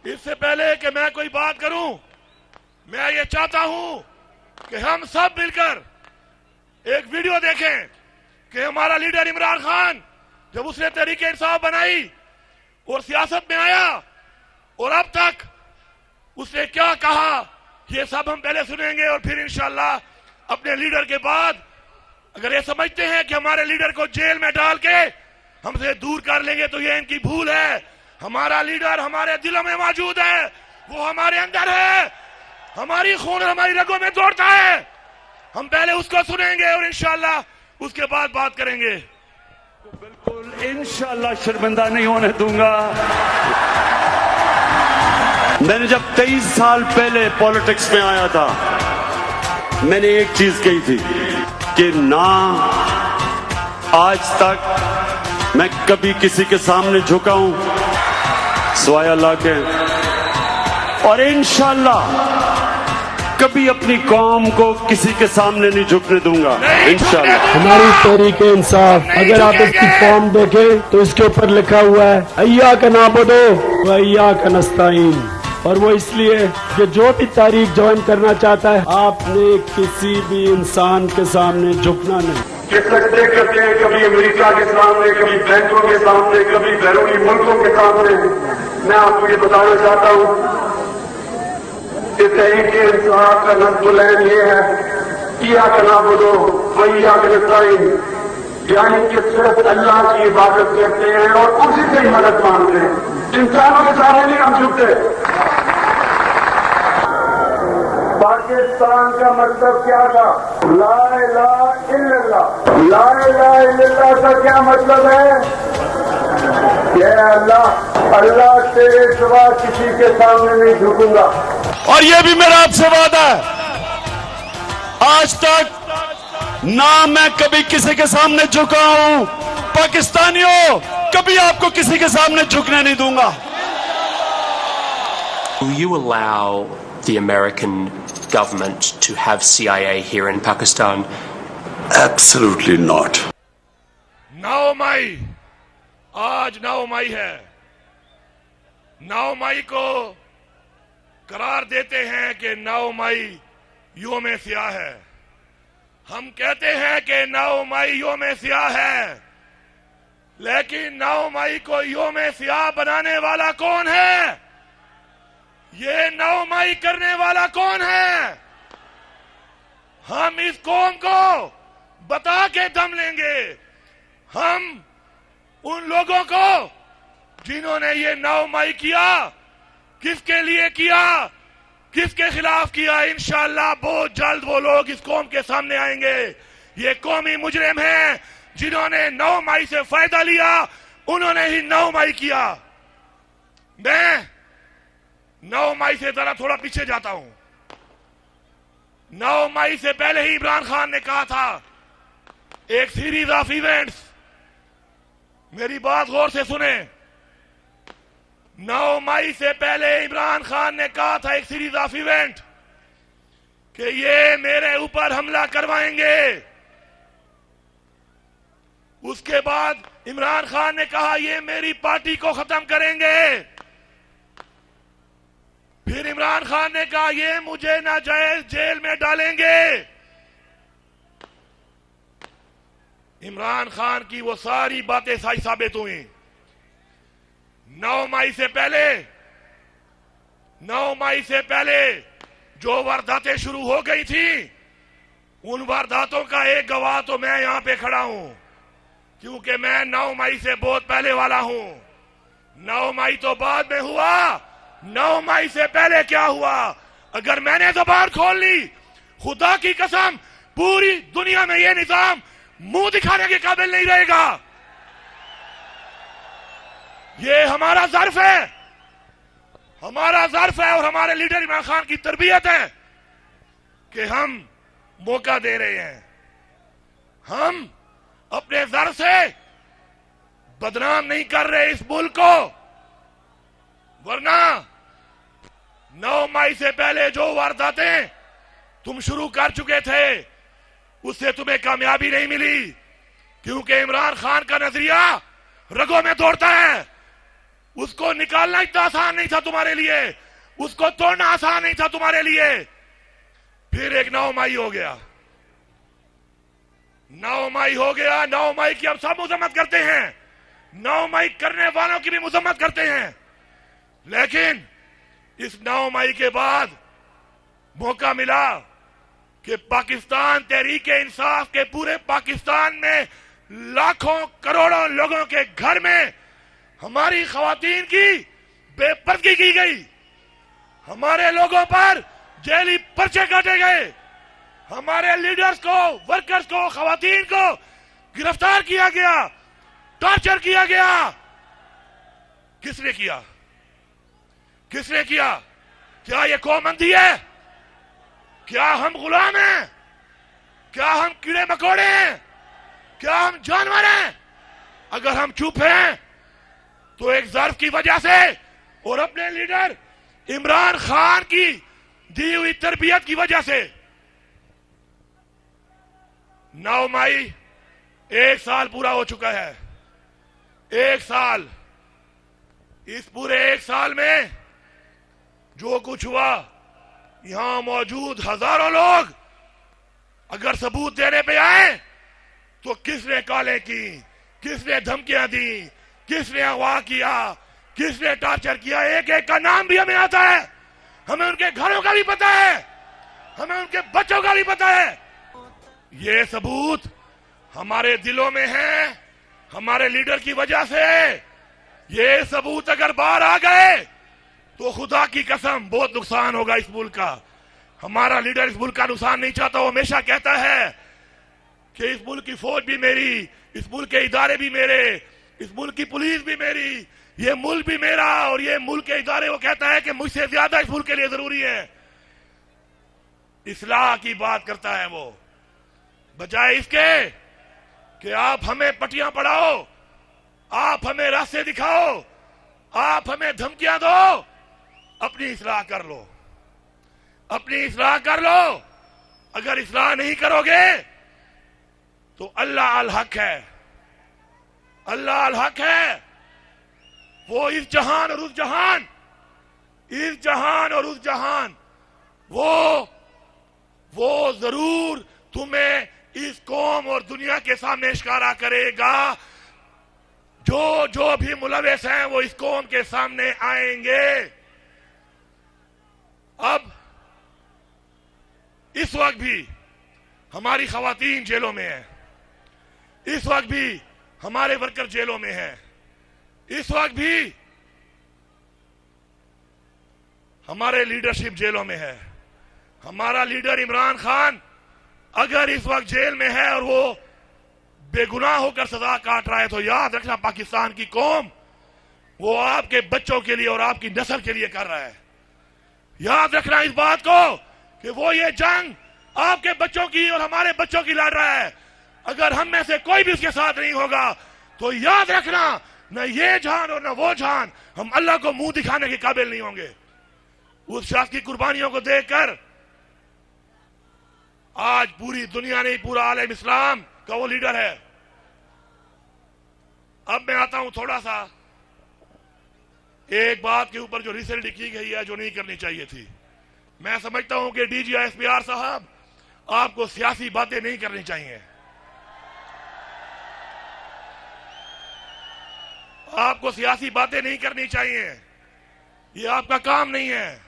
इससे पहले कि मैं कोई बात करूं, मैं ये चाहता हूं कि हम सब मिलकर एक वीडियो देखें कि हमारा लीडर इमरान खान जब उसने तहरीके इंसाफ बनाई और सियासत में आया और अब तक उसने क्या कहा, ये सब हम पहले सुनेंगे और फिर इंशाल्लाह अपने लीडर के बाद अगर ये समझते हैं कि हमारे लीडर को जेल में डाल के हमसे दूर कर लेंगे तो ये इनकी भूल है। हमारा लीडर हमारे दिलों में मौजूद है, वो हमारे अंदर है, हमारी खून हमारी रगों में दौड़ता है। हम पहले उसको सुनेंगे और इंशाल्लाह उसके बाद बात करेंगे। तो बिल्कुल इंशाल्लाह शर्मिंदा नहीं होने दूंगा। मैंने जब 23 साल पहले पॉलिटिक्स में आया था, मैंने एक चीज कही थी कि ना आज तक मैं कभी किसी के सामने झुका हूं सिवाय अल्लाह के, और इंशाल्लाह कभी अपनी कौम को किसी के सामने नहीं झुकने दूंगा इंशाल्लाह। हमारी तहरीके इंसाफ अगर आप इसकी फॉर्म देखें तो इसके ऊपर लिखा हुआ है अय्या का नाबुदो व अय्या का नस्ताईन, और वो इसलिए कि जो भी तारीख ज्वाइन करना चाहता है आपने किसी भी इंसान के सामने झुकना नहीं। किसकते करते हैं कभी अमेरिका के सामने, कभी बैंकों के सामने, कभी बैरूनी मुल्कों के सामने। मैं आपको ये बताना चाहता हूँ कि तहरीके इंसाफ का नज़्म ये है किया का नाबुदो वैया का नस्ताईन, यानी कि सिर्फ अल्लाह की इबादत करते हैं और उसी से ही मदद मांगते हैं, इंसानों के सामने नहीं हम झुकते। पाकिस्तान का मतलब क्या था? ला इलाहा इल्लल्लाह। ला इलाहा इल्लल्लाह का क्या मतलब है? अल्लाह तेरे सिवा किसी के सामने नहीं झुकूंगा। और ये भी मेरा आपसे वादा है, आज तक ना मैं कभी किसी के सामने झुका हूं, पाकिस्तानियों कभी आपको किसी के सामने झुकने नहीं दूंगा। Will you allow the American government to have CIA here in Pakistan? Absolutely not. 9 मई, आज 9 मई है। 9 मई को करार देते हैं कि 9 मई योम सियाह है। हम कहते हैं कि 9 मई योम सियाह है, लेकिन 9 मई को योम सियाह बनाने वाला कौन है? ये 9 मई करने वाला कौन है? हम इस कौम को बता के दम लेंगे। हम उन लोगों को जिन्होंने ये 9 मई किया, किसके लिए किया, किसके खिलाफ किया, इंशाअल्लाह बहुत जल्द वो लोग इस कौम के सामने आएंगे। ये कौमी मुजरिम हैं जिन्होंने 9 मई से फायदा लिया, उन्होंने ही 9 मई किया। मैं 9 मई से जरा थोड़ा पीछे जाता हूं। 9 मई से पहले ही इमरान खान ने कहा था एक सीरीज ऑफ इवेंट्स, मेरी बात गौर से सुने। 9 मई से पहले इमरान खान ने कहा था एक सीरीज ऑफ इवेंट कि ये मेरे ऊपर हमला करवाएंगे। उसके बाद इमरान खान ने कहा ये मेरी पार्टी को खत्म करेंगे। फिर इमरान खान ने कहा ये मुझे नाजायज जेल में डालेंगे। इमरान खान की वो सारी बातें सही साबित हुई। 9 मई से पहले जो वारदातें शुरू हो गई थी, उन वारदातों का एक गवाह तो मैं यहां पे खड़ा हूं, क्योंकि मैं 9 मई से बहुत पहले वाला हूं। 9 मई तो बाद में हुआ, 9 मई से पहले क्या हुआ? अगर मैंने ज़बान खोल ली, खुदा की कसम पूरी दुनिया में ये निजाम मुंह दिखाने के काबिल नहीं रहेगा। ये हमारा ज़र्फ है, हमारा ज़र्फ है और हमारे लीडर इमरान खान की तरबियत है कि हम मौका दे रहे हैं। हम अपने ज़र्फ से बदनाम नहीं कर रहे इस मुल्क को, वरना 9 मई से पहले जो वारदातें तुम शुरू कर चुके थे उससे तुम्हें कामयाबी नहीं मिली, क्योंकि इमरान खान का नजरिया रगों में दौड़ता है। उसको निकालना इतना आसान नहीं था तुम्हारे लिए, उसको तोड़ना आसान नहीं था तुम्हारे लिए। फिर एक 9 मई हो गया, 9 मई हो गया। 9 मई की हम सब मजम्मत करते हैं, 9 मई करने वालों की भी मजम्मत करते हैं। लेकिन इस 9 मई के बाद मौका मिला कि पाकिस्तान तहरीके इंसाफ के पूरे पाकिस्तान में लाखों करोड़ों लोगों के घर में हमारी खवातीन की बेपर्दगी की गई, हमारे लोगों पर जेली पर्चे काटे गए, हमारे लीडर्स को, वर्कर्स को, खवातीन को गिरफ्तार किया गया, टॉर्चर किया गया। किसने किया? किसने किया? क्या ये कौम अंधी है? क्या हम गुलाम हैं? क्या हम कीड़े मकोड़े हैं? क्या हम जानवर हैं? अगर हम चुप हैं तो एक ज़र्फ की वजह से और अपने लीडर इमरान खान की दी हुई तरबियत की वजह से। 9 मई 1 साल पूरा हो चुका है, 1 साल। इस पूरे 1 साल में जो कुछ हुआ, यहां मौजूद हजारों लोग अगर सबूत देने पे आए तो किसने कॉलें की, किसने धमकियां दी, किसने अगवा किया, किसने टॉर्चर किया, एक एक का नाम भी हमें आता है, हमें उनके घरों का भी पता है, हमें उनके बच्चों का भी पता है। ये सबूत हमारे दिलों में है, हमारे लीडर की वजह से। ये सबूत अगर बाहर आ गए तो खुदा की कसम बहुत नुकसान होगा इस मुल्क का। हमारा लीडर इस मुल्क का नुकसान नहीं चाहता, वो हमेशा कहता है कि इस मुल्क की फौज भी मेरी, इस मुल्क के इदारे भी मेरे, इस मुल्क की पुलिस भी मेरी, ये मुल्क भी मेरा और ये मुल्क के इदारे, वो कहता है कि मुझसे ज्यादा इस मुल्क के लिए जरूरी है। इस्लाह की बात करता है वो, बजाय इसके कि आप हमें पटियां पढ़ाओ, आप हमें रास्ते दिखाओ, आप हमें धमकियां दो। अपनी इस्लाह कर लो, अपनी इस्लाह कर लो। अगर इस्लाह नहीं करोगे तो अल्लाह अल हक है, अल्लाह अल हक है। वो इस जहान और उस जहान, इस जहान और उस जहान, वो जरूर तुम्हें इस कौम और दुनिया के सामने इशारा करेगा। जो भी मुलविस हैं वो इस कौम के सामने आएंगे। अब इस वक्त भी हमारी खवातीन जेलों में है, इस वक्त भी हमारे वर्कर जेलों में हैं, इस वक्त भी हमारे लीडरशिप जेलों में है। हमारा लीडर इमरान खान अगर इस वक्त जेल में है और वो बेगुनाह होकर सजा काट रहा है तो याद रखना पाकिस्तान की कौम वो आपके बच्चों के लिए और आपकी नस्ल के लिए कर रहा है। याद रखना इस बात को कि वो ये जंग आपके बच्चों की और हमारे बच्चों की लड़ रहा है। अगर हम में से कोई भी उसके साथ नहीं होगा तो याद रखना न ये जान और न वो जान, हम अल्लाह को मुंह दिखाने के काबिल नहीं होंगे। उस शख्स की कुर्बानियों को देखकर आज पूरी दुनिया नहीं, पूरा आलम इस्लाम का वो लीडर है। अब मैं आता हूं थोड़ा सा एक बात के ऊपर जो रिसेंटली की गई है, जो नहीं करनी चाहिए थी। मैं समझता हूं कि डीजी एसपीआर साहब आपको सियासी बातें नहीं करनी चाहिए, आपको सियासी बातें नहीं करनी चाहिए, ये आपका काम नहीं है।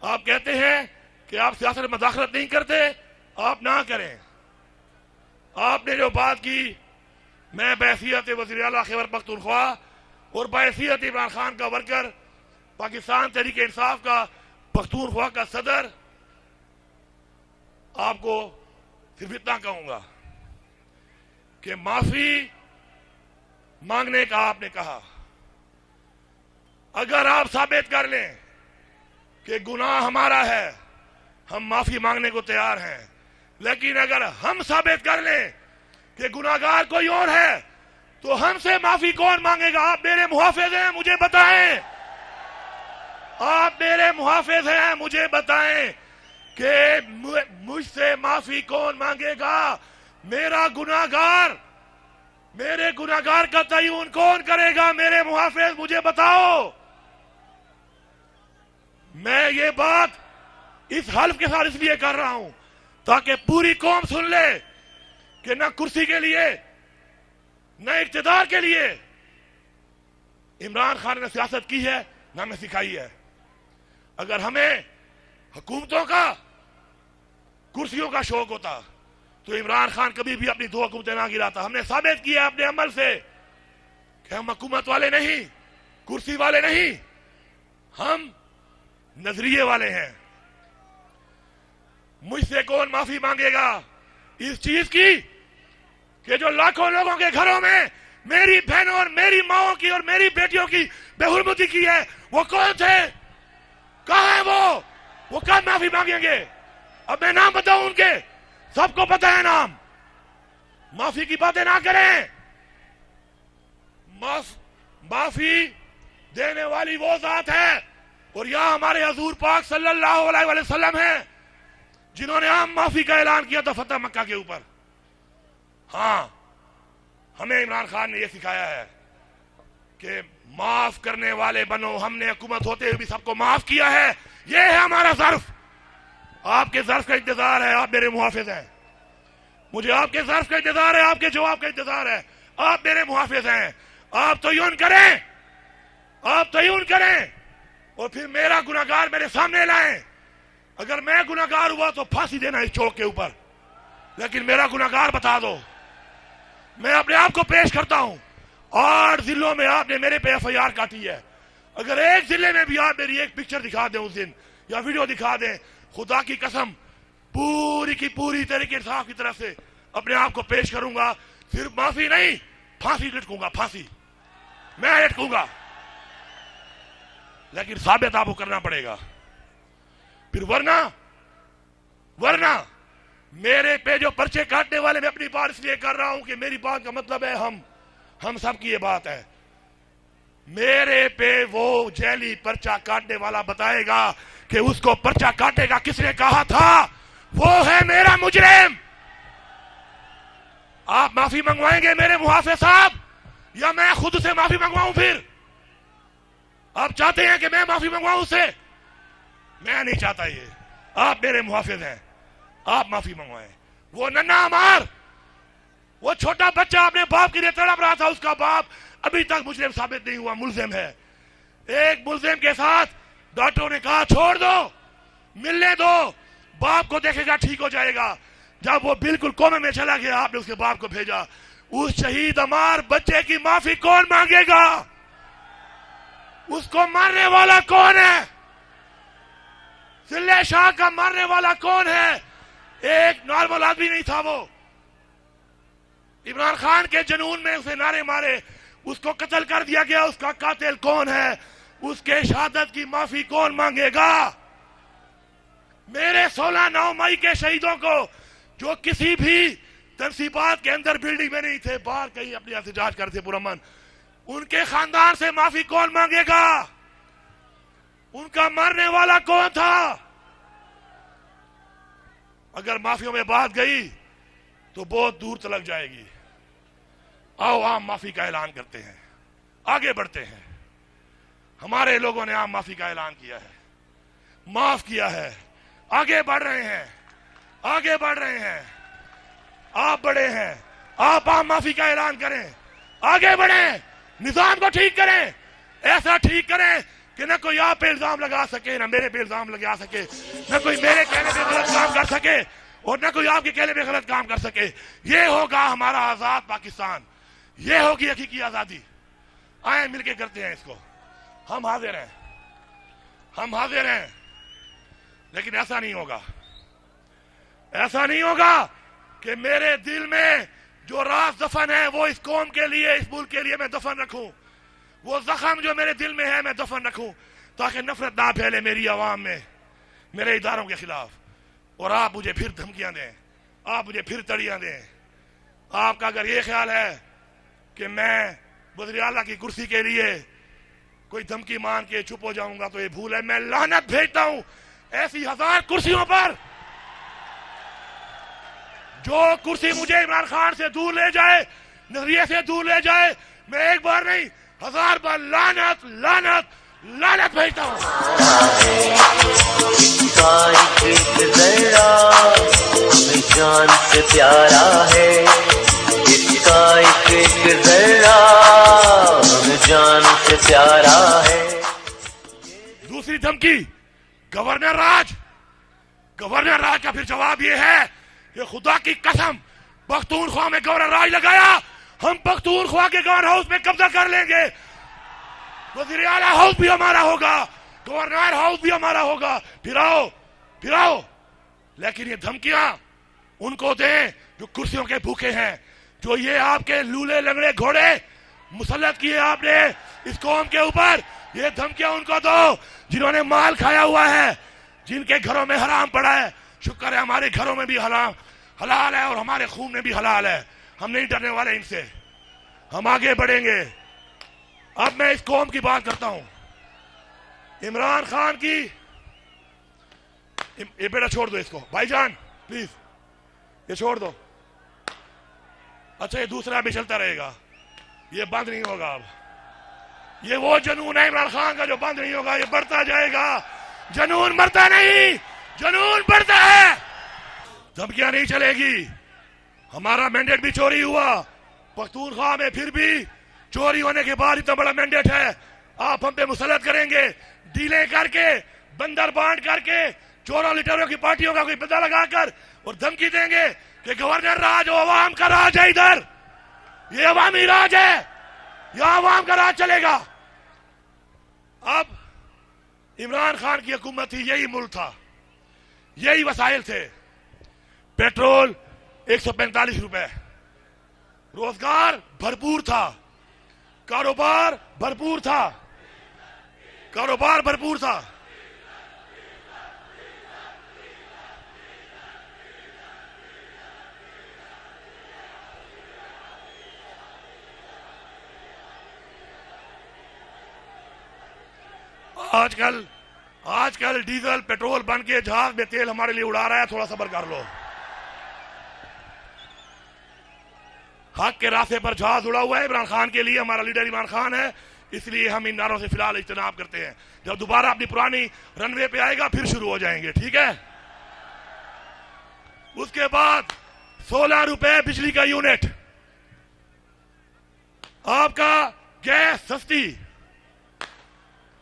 आप कहते हैं कि आप सियासत में मदाखलत नहीं करते, आप ना करें। आपने जो बात की, मैं बहसीयत वज़ीर आला खैबर पख्तूनख्वा और बहसीयत इमरान खान का वर्कर, पाकिस्तान तहरीक इंसाफ का पख्तूनख्वा का सदर, आपको सिर्फ इतना कहूंगा कि माफी मांगने का आपने कहा। अगर आप साबित कर लें कि गुनाह हमारा है, हम माफी मांगने को तैयार हैं। लेकिन अगर हम साबित कर लें कि गुनाहगार कोई और है तो हमसे माफी कौन मांगेगा? आप मेरे मुहाफिज हैं, मुझे बताएं। आप मेरे मुहाफिज हैं, मुझे बताएं कि मुझसे माफी कौन मांगेगा? मेरा गुनाहगार मेरे गुनाहगार का तयन कौन करेगा? मेरे मुहाफिज मुझे बताओ। मैं ये बात इस हल्फ के साथ इसलिए कर रहा हूं ताकि पूरी कौम सुन ले कि न कुर्सी के लिए न इक्तिदार के लिए इमरान खान ने सियासत की है, न हमें सिखाई है। अगर हमें हुकूमतों का, कुर्सियों का शौक होता तो इमरान खान कभी भी अपनी 2 हुकूमतें ना गिराता। हमने साबित किया अपने अमल से कि हम हुकूमत वाले नहीं, कुर्सी वाले नहीं, हम नजरिए वाले हैं। मुझसे कौन माफी मांगेगा इस चीज की कि जो लाखों लोगों के घरों में मेरी बहनों और मेरी माओं की और मेरी बेटियों की बेहुरमती की है? वो कौन थे? कहां है वो कब माफी मांगेंगे? अब मैं नाम बताऊं उनके, सबको पता है नाम। माफी की बातें ना करें। माफी देने वाली वो जात है और यहां हमारे हजूर पाक सल्लल्लाहु अलैहि वसल्लम है जिन्होंने आम माफी का ऐलान किया था फतह मक्का के ऊपर। हां, हमें इमरान खान ने यह सिखाया है कि माफ करने वाले बनो। हमने हुकूमत होते हुए भी सबको माफ किया है। यह है हमारा ज़र्फ। आपके ज़र्फ का इंतजार है। आप मेरे मुहाफिज हैं। मुझे आपके ज़र्फ का इंतजार है, आपके जवाब का इंतजार है। आप मेरे मुहाफिज हैं। आप तयन करें, आप तयन करें और फिर मेरा गुनाहगार मेरे सामने लाएं। अगर मैं गुनाहगार हुआ तो फांसी देना इस चौक के ऊपर, लेकिन मेरा गुनाहगार बता दो। मैं अपने आप को पेश करता हूं। 8 जिलों में आपने मेरे पे FIR काटी है। अगर एक जिले में भी आप मेरी एक पिक्चर दिखा दें उस दिन या वीडियो दिखा दें, खुदा की कसम पूरी की पूरी तरीके इंसाफ की तरफ से अपने आप को पेश करूंगा। सिर्फ माफी नहीं, फांसी लटकूंगा, फांसी मैं लटकूंगा। लेकिन साबित आपको करना पड़ेगा। फिर वरना मेरे पे जो पर्चे काटने वाले, मैं अपनी बात इसलिए कर रहा हूं कि मेरी बात का मतलब है हम सब की ये बात है। मेरे पे वो जैली पर्चा काटने वाला बताएगा कि उसको पर्चा काटेगा किसने कहा था, वो है मेरा मुजरिम। आप माफी मंगवाएंगे मेरे मुहाफिज साहब या मैं खुद से माफी मंगवाऊं? फिर आप चाहते हैं कि मैं माफी मंगवाऊं उससे? मैं नहीं चाहता ये। आप मेरे मुहाफिज हैं, आप माफी मंगवाएं। वो नन्हा मार, वो छोटा बच्चा अपने बाप के लिए तड़प रहा था, उसका बाप अभी तक मुजरिम साबित नहीं हुआ, मुल्जिम है। एक मुल्जिम के साथ डॉक्टरों ने कहा छोड़ दो, मिलने दो, बाप को देखेगा ठीक हो जाएगा। जब वो बिल्कुल कोमे में चला गया, आपने उसके बाप को भेजा। उस शहीद अमार बच्चे की माफी कौन मांगेगा? उसको मारने वाला कौन है? सिल्ले शाह का मारने वाला कौन है? एक नॉर्मल आदमी नहीं था वो। इमरान खान के जुनून में उसे नारे मारे, उसको कत्ल कर दिया गया। उसका कातिल कौन है? उसके शहादत की माफी कौन मांगेगा? मेरे 16-9 मई के शहीदों को जो किसी भी तनसीबात के अंदर बिल्डिंग में नहीं थे, बाहर कहीं अपने एहतजाज करते पुरअमन, उनके खानदान से माफी कौन मांगेगा? उनका मारने वाला कौन था? अगर माफियों में बात गई तो बहुत दूर तलक जाएगी। आओ आम माफी का ऐलान करते हैं, आगे बढ़ते हैं। हमारे लोगों ने आम माफी का ऐलान किया है, माफ किया है, आगे बढ़ रहे हैं, आगे बढ़ रहे हैं। आप बड़े हैं, आप आम माफी का ऐलान करें, आगे बढ़ें, निजाम को ठीक करें, ऐसा ठीक करें कि न कोई आप पे इल्जाम लगा सके, न मेरे पे इल्जाम लगा सके, न कोई मेरे कहने पे गलत काम कर सके और न कोई आपके कहने पे गलत काम कर सके। ये होगा हमारा आजाद पाकिस्तान, ये होगी हकीकी आजादी। आए मिलके करते हैं इसको। हम हाजिर हैं, हम हाजिर हैं। लेकिन ऐसा नहीं होगा, ऐसा नहीं होगा कि मेरे दिल में जो राज दफन है वो इस कौम के लिए, इस मुल्क के लिए मैं दफन रखूं। वो जख्म जो मेरे दिल में है मैं दफन रखूं, ताकि नफरत ना फैले मेरी आवाम में, मेरे इदारों के खिलाफ। और आप मुझे फिर धमकियां दें, आप मुझे फिर तड़ियां दें। आपका अगर ये ख्याल है कि मैं वज़ीर आला की कुर्सी के लिए कोई धमकी मान के चुप हो जाऊंगा तो ये भूल है। मैं लानत भेजता हूं ऐसी 1000 कुर्सियों पर। जो कुर्सी मुझे इमरान खान से दूर ले जाए, नजरिए से दूर ले जाए। मैं एक बार नहीं 1000 बार लानत लानत लानत भेजता हूं। हमें जान से प्यारा है, इसका एक जरा हमें जान से प्यारा है। दूसरी धमकी गवर्नर राज का फिर जवाब ये है कि खुदा की कसम पख्तूनख्वा में गवर्नर राज लगाया, हम पख्तूनख्वा के गवर्नर हाउस में कब्जा कर लेंगे। वज़ीर आला हाउस भी हमारा होगा, गवर्नर हाउस भी हमारा होगा। फिराओ। लेकिन ये धमकियां उनको दें जो कुर्सियों के भूखे हैं, जो ये आपके लूले लंगड़े घोड़े मुसल्लत किए आपने इस कौम के ऊपर। ये धमकियां उनको दो जिन्होंने माल खाया हुआ है, जिनके घरों में हराम पड़ा है। शुक्र है हमारे घरों में भी हलाल है और हमारे खून में भी हलाल है। हम नहीं डरने वाले इनसे, हम आगे बढ़ेंगे। अब मैं इस कौम की बात करता हूं। इमरान खान की, ये बेटा छोड़ दो इसको भाईजान प्लीज, ये छोड़ दो। अच्छा ये दूसरा भी चलता रहेगा, ये बंद नहीं होगा। अब ये वो जुनून है इमरान खान का जो बंद नहीं होगा, ये बढ़ता जाएगा। जुनून मरता नहीं, जुनून बढ़ता है। धमकियां नहीं चलेगी। हमारा मैंडेट भी चोरी हुआ पख्तूनख्वा में, फिर भी चोरी होने के बाद इतना बड़ा मैंडेट है। आप हम पे मुसल्लत करेंगे, डीलें करके, बंदर बांट करके, चोरों लिटरों की पार्टियों का कोई बदला लगाकर, और धमकी देंगे कि गवर्नर राज अवाम का राज है। इधर ये अवामी राज है, यहां अवाम का राज चलेगा। अब इमरान खान की हुकूमत थी, यही मुल्क था, यही वसाइल थे। पेट्रोल 145 रुपए, रोजगार भरपूर था, कारोबार भरपूर था। आजकल डीजल पेट्रोल बन के जहाज में तेल हमारे लिए उड़ा रहा है। थोड़ा सब्र कर लो। हक के रास्ते पर जहाज उड़ा हुआ है इमरान खान के लिए। हमारा लीडर इमरान खान है, इसलिए हम इन नारों से फिलहाल इज्तनाब करते हैं। जब दोबारा अपनी पुरानी रनवे पे आएगा फिर शुरू हो जाएंगे, ठीक है। उसके बाद 16 रुपए बिजली का यूनिट, आपका गैस सस्ती,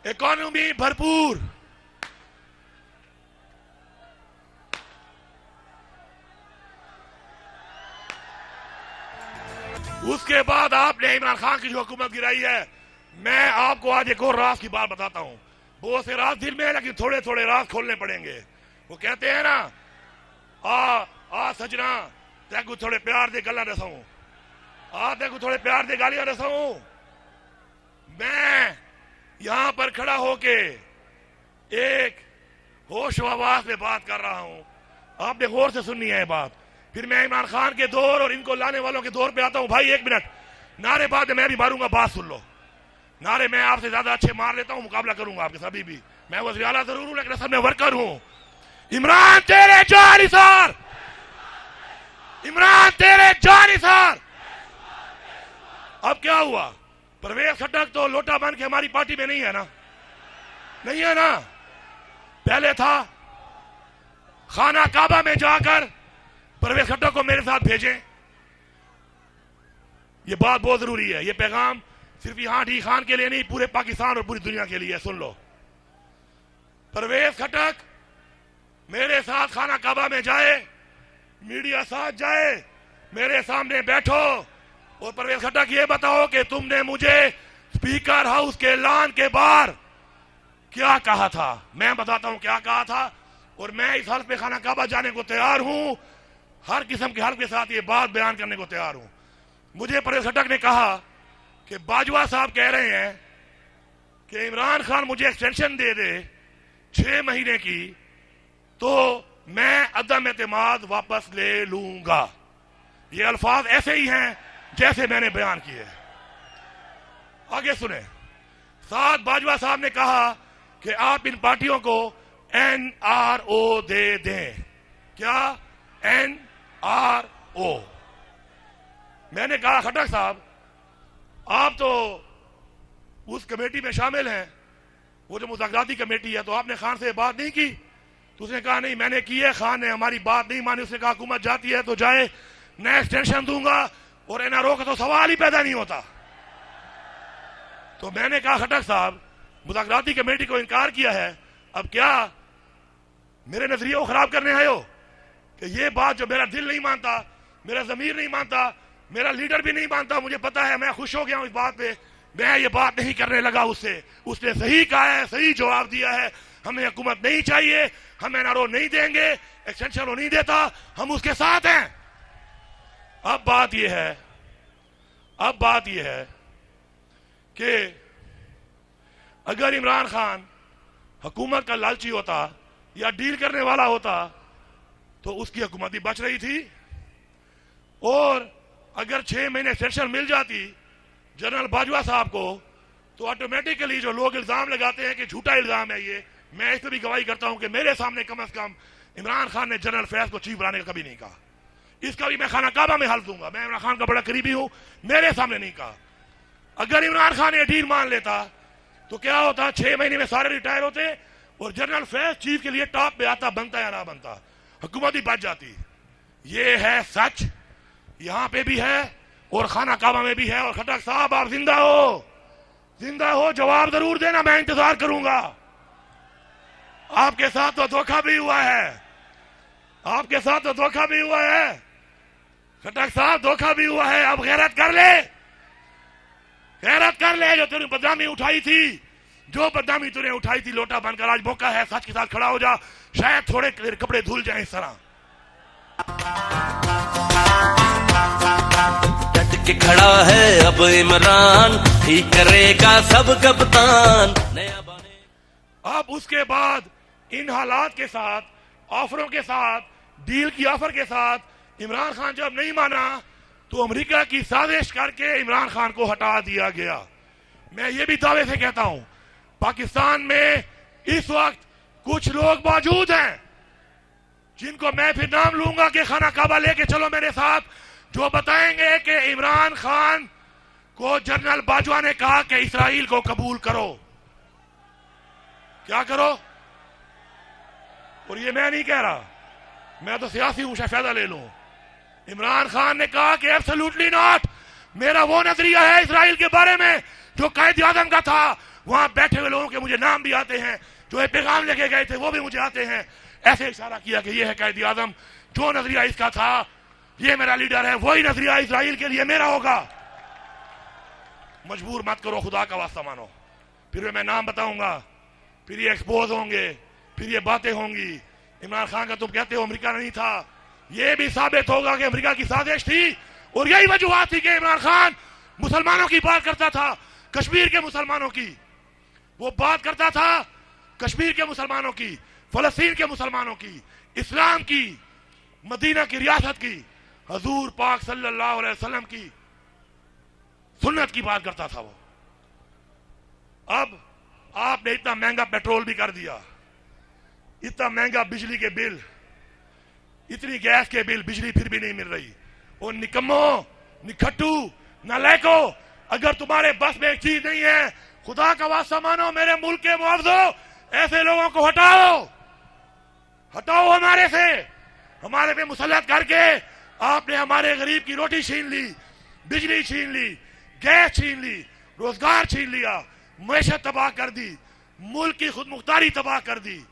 इकोनॉमी भरपूर। उसके बाद आपने इमरान खान की जो हुकूमत गिराई है, मैं आपको आज एक और राज की बात बताता हूं। बहुत से राज दिल में है, लेकिन थोड़े थोड़े राज खोलने पड़ेंगे। वो कहते हैं ना, आ सजना तेको थोड़े प्यार दे गल्ला दसाऊं, तेको थोड़े प्यार दे गालियां दसाऊं। मैं यहां पर खड़ा होके एक होश आवाज में बात कर रहा हूं, आपने गौर से सुननी है बात। फिर मैं इमरान खान के दौर और इनको लाने वालों के दौर पे आता हूं। भाई 1 मिनट, नारे बाद मैं भी मारूंगा, बात सुन लो। नारे मैं आपसे ज्यादा अच्छे मार लेता हूं, मुकाबला करूंगा आपके सभी भी। मैं वज़ीर आला जरूर हूं, लेकिन असल में वर्कर हूं। इमरान तेरे जानिसार, इमरान तेरे जानिसार। अब क्या हुआ? परवेज खट्टक तो लोटा बन के हमारी पार्टी में नहीं है ना, नहीं है ना। पहले था खाना काबा में जाकर परवेज खट्टक को मेरे साथ भेजें। ये बात बहुत जरूरी है, ये पैगाम सिर्फ यहां डी खान के लिए नहीं, पूरे पाकिस्तान और पूरी दुनिया के लिए। सुन लो, परवेज खट्टक मेरे साथ खाना काबा में जाए, मीडिया साथ जाए, मेरे सामने बैठो और परवेज खट्टक ये बताओ कि तुमने मुझे स्पीकर हाउस के ऐलान के बाहर क्या कहा था। मैं बताता हूं क्या कहा था, और मैं इस हल्फ पे खाना काबा जाने को तैयार हूं, हर किस्म के हल्फ के साथ ये बात बयान करने को तैयार हूं। मुझे परवेज खट्टक ने कहा कि बाजवा साहब कह रहे हैं कि इमरान खान मुझे एक्सटेंशन दे दे 6 महीने की, तो मैं अदम एतमाद वापस ले लूंगा। ये अल्फाज ऐसे ही हैं जैसे मैंने बयान किए। आगे सुने, साथ बाजवा साहब ने कहा कि आप इन पार्टियों को NRO दे दें। क्या? NRO। मैंने कहा खट्टर साहब आप तो उस कमेटी में शामिल हैं, वो जो मुज़ाकराती कमेटी है, तो आपने खान से बात नहीं की? तो उसने कहा नहीं मैंने की है, खान ने हमारी बात नहीं मानी। उसने कहा हुकूमत जाती है तो जाए, मैं एक्सटेंशन दूंगा और एनआरओ का तो सवाल ही पैदा नहीं होता। तो मैंने कहा खट्टर साहब मुज़ाकराती कमेटी को इनकार किया है, अब क्या मेरे नजरिए को खराब करने आए हो? कि ये बात जो मेरा दिल नहीं मानता, मेरा जमीर नहीं मानता, मेरा लीडर भी नहीं मानता, मुझे पता है, मैं खुश हो गया हूं इस बात पे, मैं ये बात नहीं करने लगा उससे। उसने सही कहा है, सही जवाब दिया है, हमें हुकूमत नहीं चाहिए, हम एनआरओ नहीं देंगे, एक्सटेंशन वो नहीं देता, हम उसके साथ हैं। अब बात यह है कि अगर इमरान खान हुकूमत का लालची होता या डील करने वाला होता तो उसकी हुकूमत भी बच रही थी, और अगर 6 महीने एक्सटेंशन मिल जाती जनरल बाजवा साहब को, तो ऑटोमेटिकली जो लोग इल्जाम लगाते हैं कि झूठा इल्जाम है ये, मैं इस पर भी गवाही करता हूं कि मेरे सामने कम से कम इमरान खान ने जनरल फैज को चीफ बनाने का कभी नहीं कहा। इसका भी मैं खाना काबा में हल दूंगा, मैं इमरान खान का बड़ा करीबी हूं, मेरे सामने नहीं कहा। अगर इमरान खान ये डील मान लेता तो क्या होता, 6 महीने में सारे रिटायर होते और जनरल फैज चीफ के लिए टॉप पे आता, बनता या ना बनता, हुकूमत ही बच जाती। ये है सच, यहां पे भी है और खाना काबा में भी है। और खट्टर साहब आप जिंदा हो, जवाब जरूर देना, मैं इंतजार करूंगा। आपके साथ तो धोखा भी हुआ है, आपके साथ तो धोखा भी हुआ है खट्टर साहब, धोखा भी हुआ है। अब गैरत कर ले, जो तूने बदनामी उठाई थी, जो बदनामी तूने उठाई थी लोटा बनकर, आज मौका है सच के साथ खड़ा हो जा, शायद थोड़े कपड़े धुल जाएं इस तरह। डट के खड़ा है अब इमरान, ठीक करेगा सब कप्तान नया बने। अब उसके बाद इन हालात के साथ, ऑफरों के साथ, डील की ऑफर के साथ इमरान खान जब नहीं माना तो अमेरिका की साजिश करके इमरान खान को हटा दिया गया। मैं ये भी दावे से कहता हूं, पाकिस्तान में इस वक्त कुछ लोग मौजूद हैं जिनको मैं फिर नाम लूंगा कि खाना काबा लेके चलो मेरे साथ, जो बताएंगे कि इमरान खान को जनरल बाजवा ने कहा कि इस्राइल को कबूल करो। क्या करो? और ये मैं नहीं कह रहा, मैं तो सियासी हूं, शायद फायदा ले लूं। इमरान खान ने कहा कि एब्सोल्युटली नॉट, मेरा वो नजरिया है इस्राइल के बारे में जो कायद आजम का था। वहां बैठे हुए लोगों के मुझे नाम भी आते हैं, जो एक पैगाम लेके गए थे वो भी मुझे आते हैं। ऐसे इशारा किया कि ये है कायद आजम, जो नजरिया इसका था, ये मेरा लीडर है, वही नजरिया इस्राइल के लिए मेरा होगा। मजबूर मत करो, खुदा का वास्ता मानो। फिर मैं नाम बताऊंगा, फिर ये एक्सपोज होंगे, फिर ये बातें होंगी। इमरान खान का तुम कहते हो अमेरिका नहीं था, ये भी साबित होगा कि अमेरिका की साजिश थी, और यही वजूहात थी कि इमरान खान मुसलमानों की बात करता था, कश्मीर के मुसलमानों की वो बात करता था, कश्मीर के मुसलमानों की, फलस्तीन के मुसलमानों की, इस्लाम की, मदीना की रियासत की, हजूर पाक सल्लल्लाहु अलैहि वसल्लम की सुन्नत की बात करता था वो। अब आपने इतना महंगा पेट्रोल भी कर दिया, इतना महंगा बिजली के बिल, इतनी गैस के बिल, बिजली फिर भी नहीं मिल रही। और निकम्मो, निखट्टू, नालायको, अगर तुम्हारे बस में एक चीज नहीं है, खुदा का वास्ता मानो, मेरे मुल्क के मुआवजो, ऐसे लोगों को हटाओ हमारे से, हमारे पे मुसल्लत करके आपने हमारे गरीब की रोटी छीन ली, बिजली छीन ली, गैस छीन ली, रोजगार छीन लिया, मैशत तबाह कर दी, मुल्क की खुद मुख्तारी तबाह कर दी।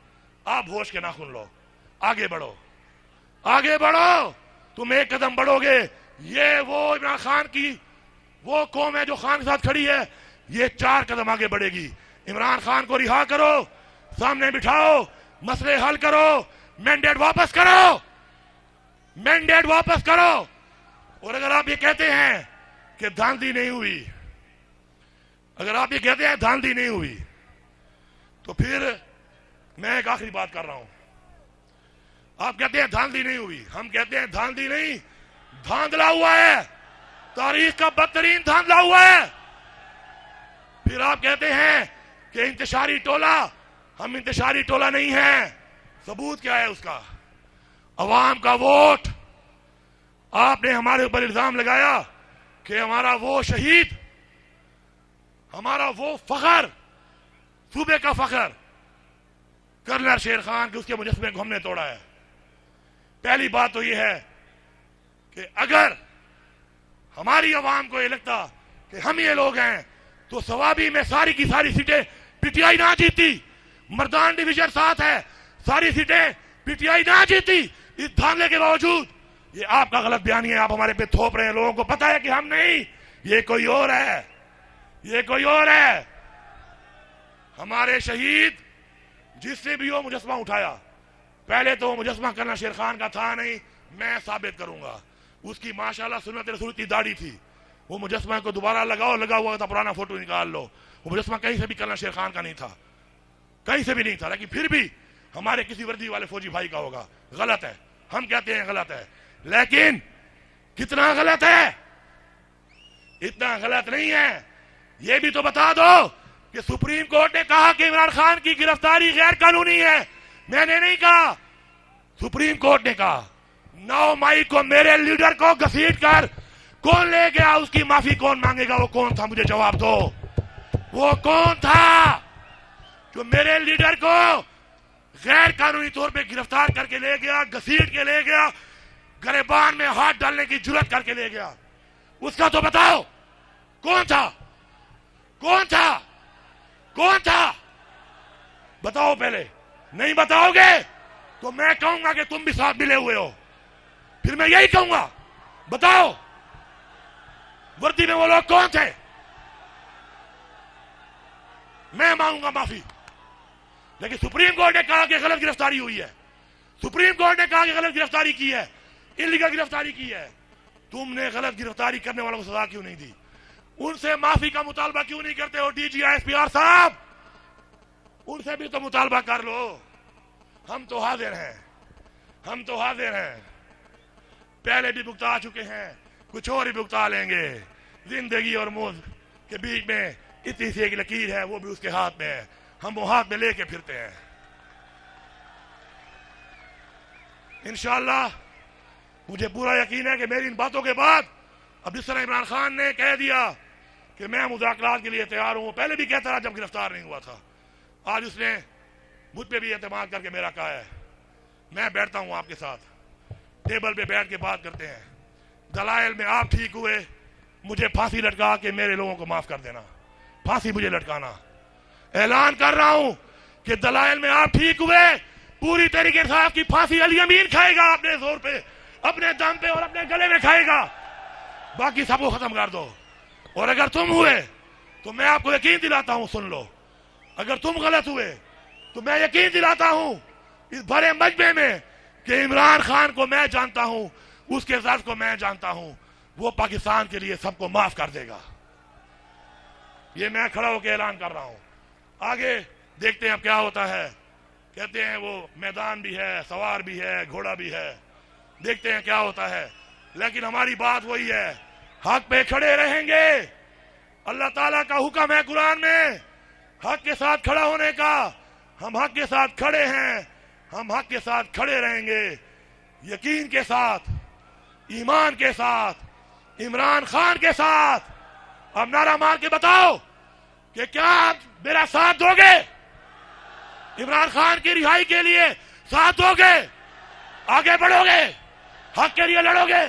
आप होश के नाखून लो, आगे बढ़ो, तुम एक कदम बढ़ोगे, ये वो इमरान खान की वो कौम है जो खान के साथ खड़ी है, ये 4 कदम आगे बढ़ेगी। इमरान खान को रिहा करो, सामने बिठाओ, मसले हल करो, मैंडेट वापस करो। और अगर आप ये कहते हैं कि धांधली नहीं हुई, तो फिर मैं एक आखिरी बात कर रहा हूं। आप कहते हैं धांधली नहीं हुई, हम कहते हैं धांधली नहीं, धांधला हुआ है, तारीख का बदतरीन धांधला हुआ है। फिर आप कहते हैं कि इंतशारी टोला, हम इंतशारी टोला नहीं है। सबूत क्या है उसका? अवाम का वोट। आपने हमारे ऊपर इल्जाम लगाया कि हमारा वो शहीद, हमारा वो फखर, सूबे का फखर कर्नल शेर खान के उसके मुजस्समे को हमने तोड़ा है। पहली बात तो यह है कि अगर हमारी अवाम को यह लगता कि हम ये लोग हैं तो सवाबी में सारी की सारी सीटें पीटीआई ना जीती। मर्दान डिवीजन 7 है, सारी सीटें पीटीआई ना जीती। इस धांधले के बावजूद ये आपका गलत बयानी है, आप हमारे पे थोप रहे हैं। लोगों को पता है कि हम नहीं, ये कोई और है, ये कोई और है। हमारे शहीद जिससे भी वो मुजस्समा उठाया, पहले तो वो मुजस्समा कर्नल शेर खान का था नहीं, मैं साबित करूंगा। उसकी माशाल्लाह सुन्नत रसूल की दाढ़ी थी। वो मुजस्समा को दोबारा लगाओ, लगा हुआ था, पुराना फोटो निकाल लो। वो मुजस्समा कहीं से भी कर्नल शेर खान का नहीं था, कहीं से भी नहीं था। लेकिन फिर भी हमारे किसी वर्दी वाले फौजी भाई का होगा। गलत है, हम कहते हैं गलत है, लेकिन कितना गलत है? इतना गलत नहीं है। ये भी तो बता दो कि सुप्रीम कोर्ट ने कहा कि इमरान खान की गिरफ्तारी गैर कानूनी है। मैंने नहीं कहा, सुप्रीम कोर्ट ने कहा। 9 मई को मेरे लीडर को घसीट कर कौन ले गया, उसकी माफी कौन मांगेगा? वो कौन था? मुझे जवाब दो, वो कौन था जो मेरे लीडर को गैर कानूनी तौर पे गिरफ्तार करके ले गया, घसीट के ले गया, गिरबान में हाथ डालने की जुर्रत करके ले गया? उसका तो बताओ, कौन था? कौन था? कौन था? बताओ पहले। नहीं बताओगे तो मैं कहूंगा कि तुम भी साथ मिले हुए हो। फिर मैं यही कहूंगा, बताओ वर्दी में वो लोग कौन थे? मैं मांगूंगा माफी। लेकिन सुप्रीम कोर्ट ने कहा कि गलत गिरफ्तारी हुई है, सुप्रीम कोर्ट ने कहा कि गलत गिरफ्तारी की है, इलीगल गिरफ्तारी की है। तुमने गलत गिरफ्तारी करने वालों को सजा क्यों नहीं दी? उनसे माफी का मुतालबा क्यों नहीं करते हो? डीजी एसपीआर साहब, उनसे भी तो मुतालबा कर लो। हम तो हाजिर हैं, हम तो हाजिर हैं। पहले भी भुगता चुके हैं, कुछ और ही भुगता लेंगे। जिंदगी और मौत के बीच में इतनी सी एक लकीर है, वो भी उसके हाथ में है। हम वो हाथ में लेके फिरते हैं। इंशाअल्लाह मुझे पूरा यकीन है कि मेरी इन बातों के बाद अब जिस तरह इमरान खान ने कह दिया कि मैं मुज़ाकरात के लिए तैयार हूं, पहले भी कहता रहा जब गिरफ्तार नहीं हुआ था, आज उसने मुझ पे भी एतमाद करके मेरा कहा है मैं बैठता हूं आपके साथ, टेबल पे बैठ के बात करते हैं। दलाइल में आप ठीक हुए, मुझे फांसी लटका के मेरे लोगों को माफ कर देना, फांसी मुझे लटकाना। ऐलान कर रहा हूं कि दलाइल में आप ठीक हुए, पूरी तरीके से आपकी फांसी अली अमीन खाएगा, अपने जोर पे, अपने दम पे और अपने गले में खाएगा। बाकी सबको खत्म कर दो। और अगर तुम हुए तो मैं आपको यकीन दिलाता हूं, सुन लो, अगर तुम गलत हुए तो मैं यकीन दिलाता हूं इस भरे मजमे में कि इमरान खान को मैं जानता हूं, उसके जर्फ को मैं जानता हूं, वो पाकिस्तान के लिए सबको माफ कर देगा। ये मैं खड़ा होकर ऐलान कर रहा हूं। आगे देखते हैं अब क्या होता है। कहते हैं वो मैदान भी है, सवार भी है, घोड़ा भी है, देखते हैं क्या होता है। लेकिन हमारी बात वही है, हक पे खड़े रहेंगे। अल्लाह ताला का हुक्म है कुरान में हक के साथ खड़ा होने का। हम हक के साथ खड़े हैं, हम हक के साथ खड़े रहेंगे, यकीन के साथ, ईमान के साथ, इमरान खान के साथ। अब नारा मार के बताओ कि क्या आप मेरा साथ दोगे? इमरान खान की रिहाई के लिए साथ दोगे? आगे बढ़ोगे? हक के लिए लड़ोगे?